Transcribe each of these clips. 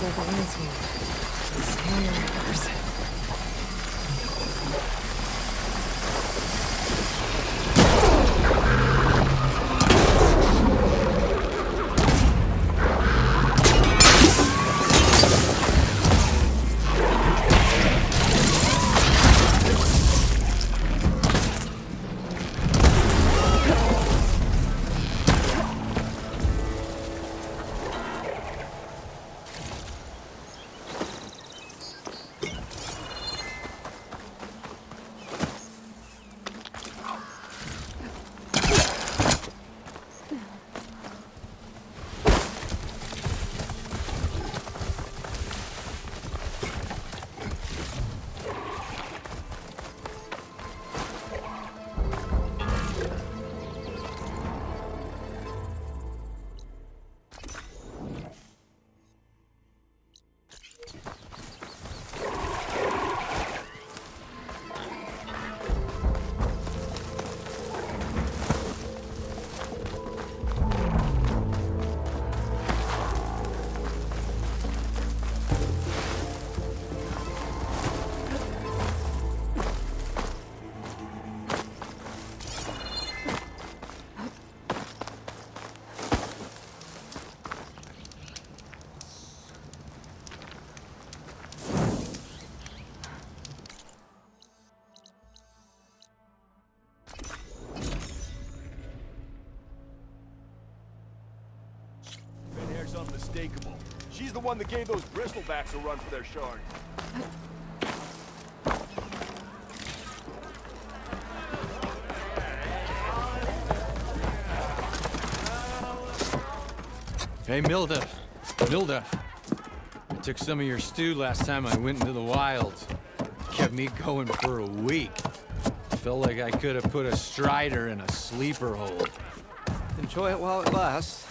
looks like a landscape. Same person. Unmistakable. She's the one that gave those bristlebacks a run for their shard. Hey, Milda. I took some of your stew last time I went into the wilds. Kept me going for a week. Felt like I could have put a strider in a sleeper hole. Enjoy it while it lasts.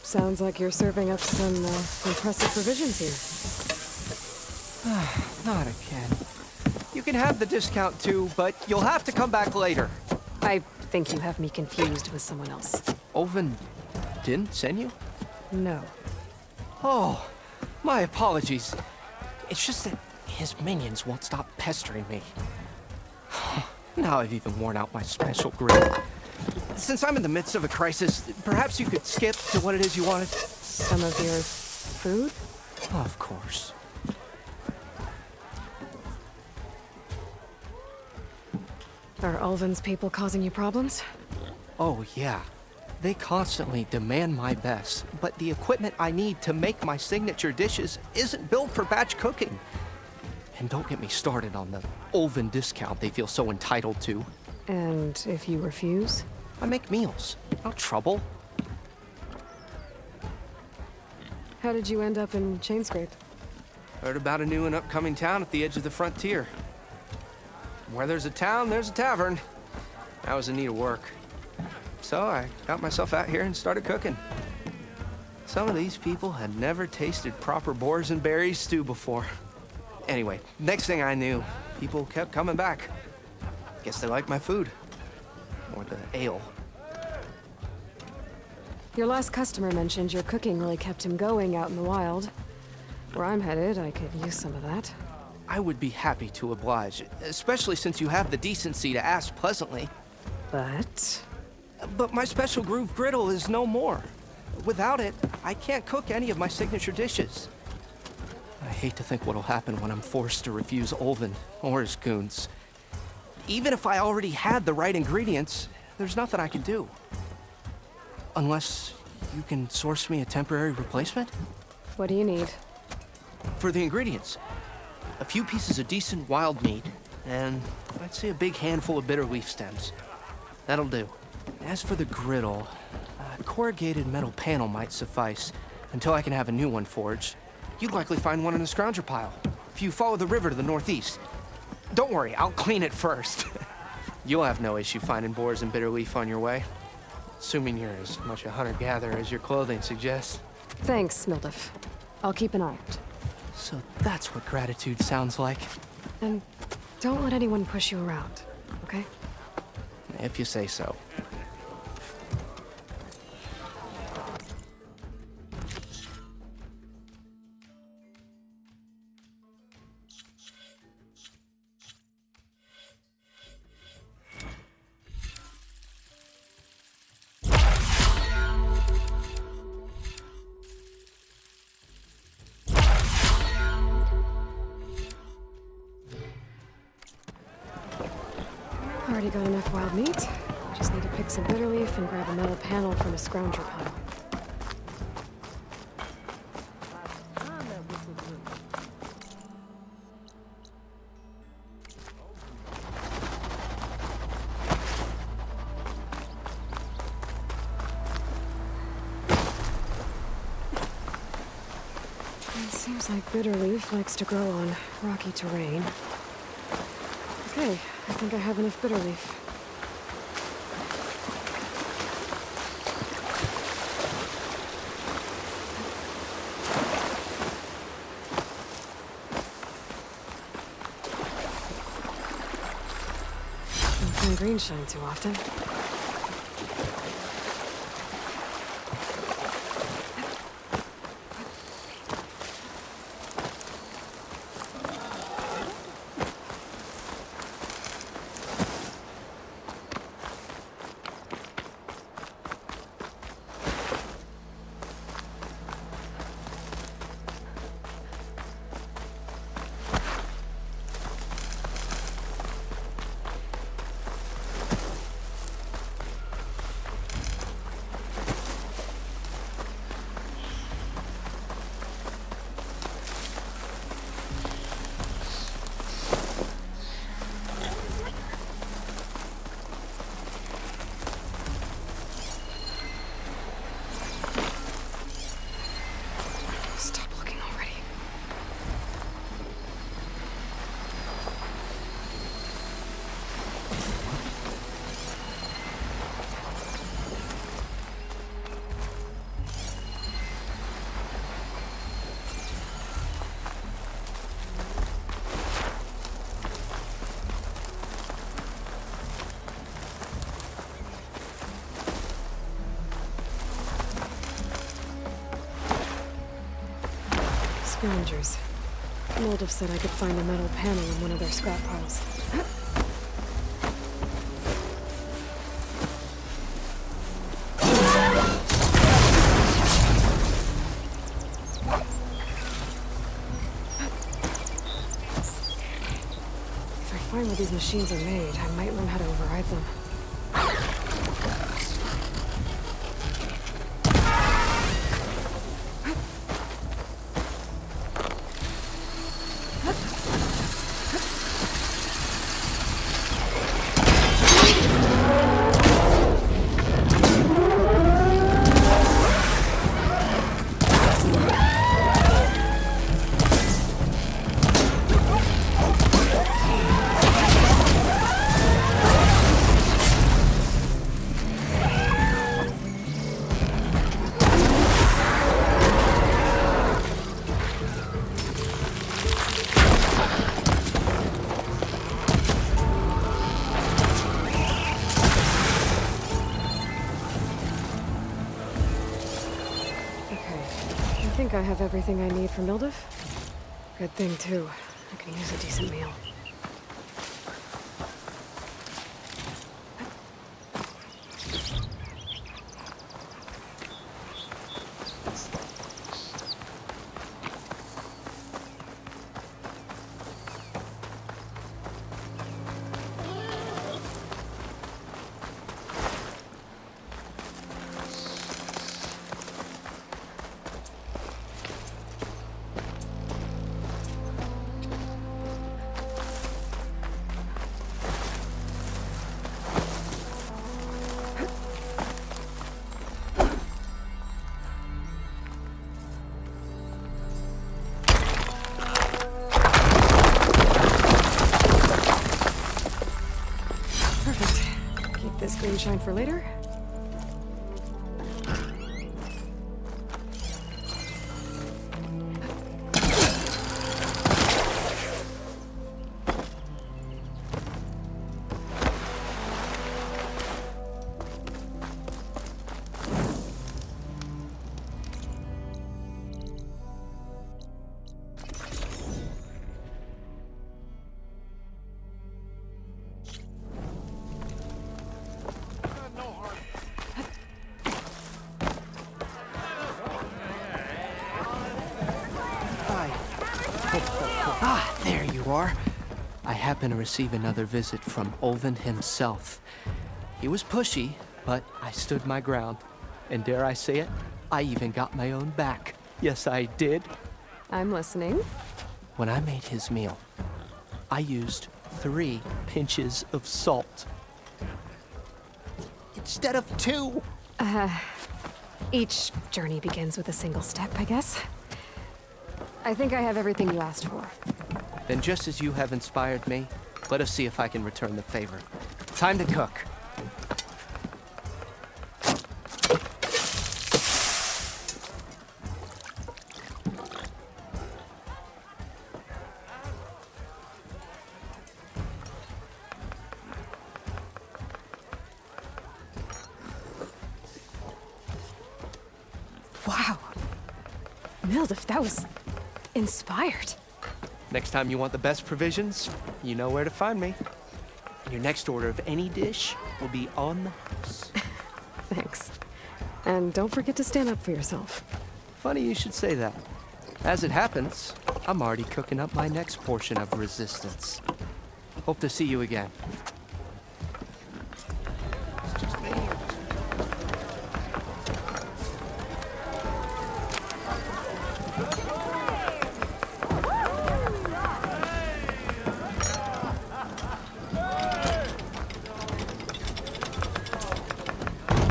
Sounds like you're serving up some impressive provisions here. Not again. You can have the discount too, but you'll have to come back later. I think you have me confused with someone else. Oven didn't send you? No. Oh, my apologies. It's just that his minions won't stop pestering me. Now I've even worn out my special grill. Since I'm in the midst of a crisis, perhaps you could skip to what it is you wanted? Some of your food? Of course. Are Ulvin's people causing you problems? Oh, yeah. They constantly demand my best, but the equipment I need to make my signature dishes isn't built for batch cooking. And don't get me started on the Ulvin discount they feel so entitled to. And if you refuse? I make meals. No trouble. How did you end up in Chainscrape? Heard about a new and upcoming town at the edge of the frontier. Where there's a town, there's a tavern. I was in need of work. So I got myself out here and started cooking. Some of these people had never tasted proper boars and berries stew before. Anyway, next thing I knew, people kept coming back. Guess they liked my food. Or the ale. Your last customer mentioned your cooking really kept him going out in the wild. Where I'm headed, I could use some of that. I would be happy to oblige, especially since you have the decency to ask pleasantly. But my special groove griddle is no more. Without it, I can't cook any of my signature dishes. I hate to think what'll happen when I'm forced to refuse Ulvin or his goons. Even if I already had the right ingredients, there's nothing I can do. Unless you can source me a temporary replacement? what do you need? For the ingredients, a few pieces of decent wild meat, and I'd say a big handful of bitter leaf stems. That'll do. As for the griddle, a corrugated metal panel might suffice until I can have a new one forged. You'd likely find one in a scrounger pile if you follow the river to the northeast. Don't worry, I'll clean it first. You'll have no issue finding boars and bitter leaf on your way. Assuming you're as much a hunter-gatherer as your clothing suggests. Thanks, Mildif. I'll keep an eye out. So that's what gratitude sounds like. And don't let anyone push you around, okay? If you say so. already got enough wild meat. Just need to pick some bitter leaf and grab a metal panel from a scrounger pile. It seems like bitter leaf likes to grow on rocky terrain. Okay, I think I have enough bitter leaf. Don't find green shine too often. Stop looking already. Scavengers. Moldiv said I could find a metal panel in one of their scrap piles. If I find where these machines are made, I might learn how to override them. I think I have everything I need for Mildiv. Good thing, too. I can use a decent meal. Green shine for later. Ah, there you are. I happened to receive another visit from Olvin himself. He was pushy, but I stood my ground. And dare I say it, I even got my own back. Yes, I did. I'm listening. When I made his meal, I used 3 pinches of salt. Instead of 2. Each journey begins with a single step, I guess. I think I have everything you asked for. Then just as you have inspired me, let us see if I can return the favor. Time to cook. Wow. Mildif, that was inspired. Next time you want the best provisions, you know where to find me. And your next order of any dish will be on the house. Thanks. And don't forget to stand up for yourself. Funny you should say that. As it happens, I'm already cooking up my next portion of resistance. Hope to see you again.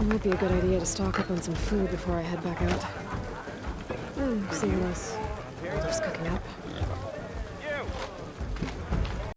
It might be a good idea to stock up on some food before I head back out. Seeing this, just cooking up.